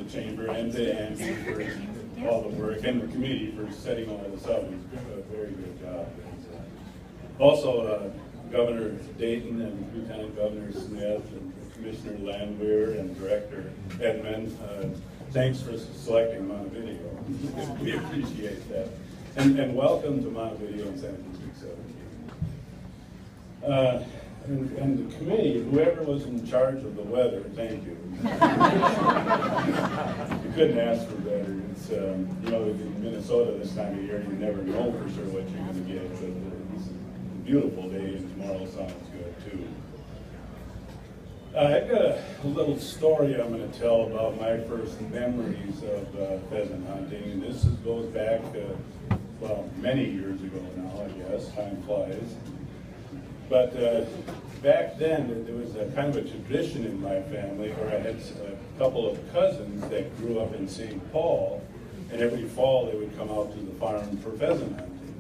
the chamber and to Andrew for all the work, and the committee for setting all this up. It's been a very good job. Also, Governor Dayton and Lieutenant Governor Smith and Commissioner Landwehr and Director Edmund, thanks for selecting Montevideo. We appreciate that. And welcome to Montevideo and San Francisco 17. And the committee, whoever was in charge of the weather, thank you. You couldn't ask for better. It's, you know, in Minnesota this time of year, you never know for sure what you're going to get, but it's a beautiful day, and tomorrow sounds good too. I've got a little story I'm going to tell about my first memories of pheasant hunting, and this goes back, well, many years ago now, I guess. Time flies. But back then, there was a kind of a tradition in my family where I had a couple of cousins that grew up in St. Paul, and every fall they would come out to the farm for pheasant hunting.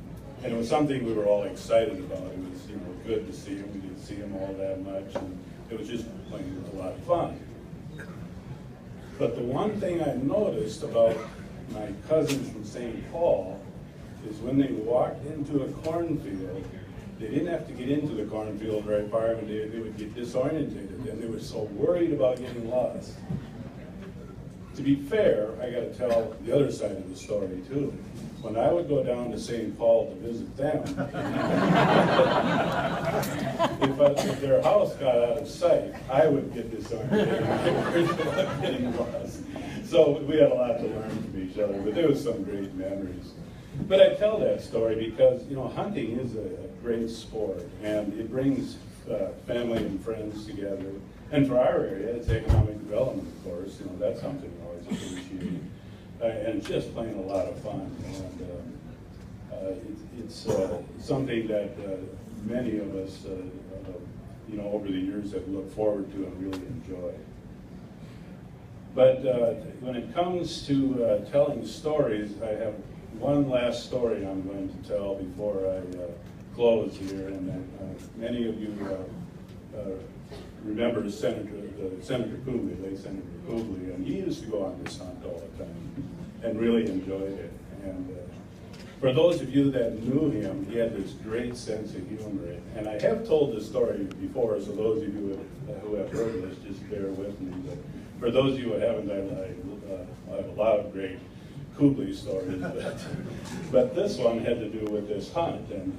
And it was something we were all excited about. It was, you know, good to see them. We didn't see them all that much, and it was just plain a lot of fun. But the one thing I noticed about my cousins from St. Paul is when they walked into a cornfield, they didn't have to get into the cornfield very far, and they would get disorientated, and they were so worried about getting lost. To be fair, I got to tell the other side of the story too. When I would go down to St. Paul to visit them, if their house got out of sight, I would get disorientated and getting lost. So we had a lot to learn from each other, but there was some great memories. But I tell that story because, you know, hunting is a great sport, and it brings family and friends together. And for our area, it's economic development, of course. You know, that's something we always appreciate. And it's just plain a lot of fun. And it's something that many of us, you know, over the years have looked forward to and really enjoy. But when it comes to telling stories, I have one last story I'm going to tell before I close here. And many of you remember Senator Kugley, late Senator Kugley, and he used to go on this hunt all the time and really enjoyed it. And for those of you that knew him, he had this great sense of humor. And I have told this story before, so those of you who have heard this, just bear with me. But for those of you who haven't, I have a lot of great Kugley stories, but this one had to do with this hunt. And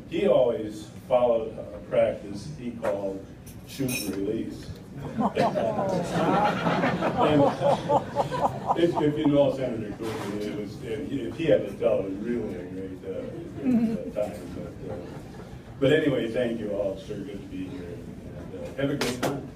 he always followed a practice he called shoot and release. And if you know Senator Kugley, if he had to tell, it was really a great time. But anyway, thank you all. It's sure good to be here. And have a great time.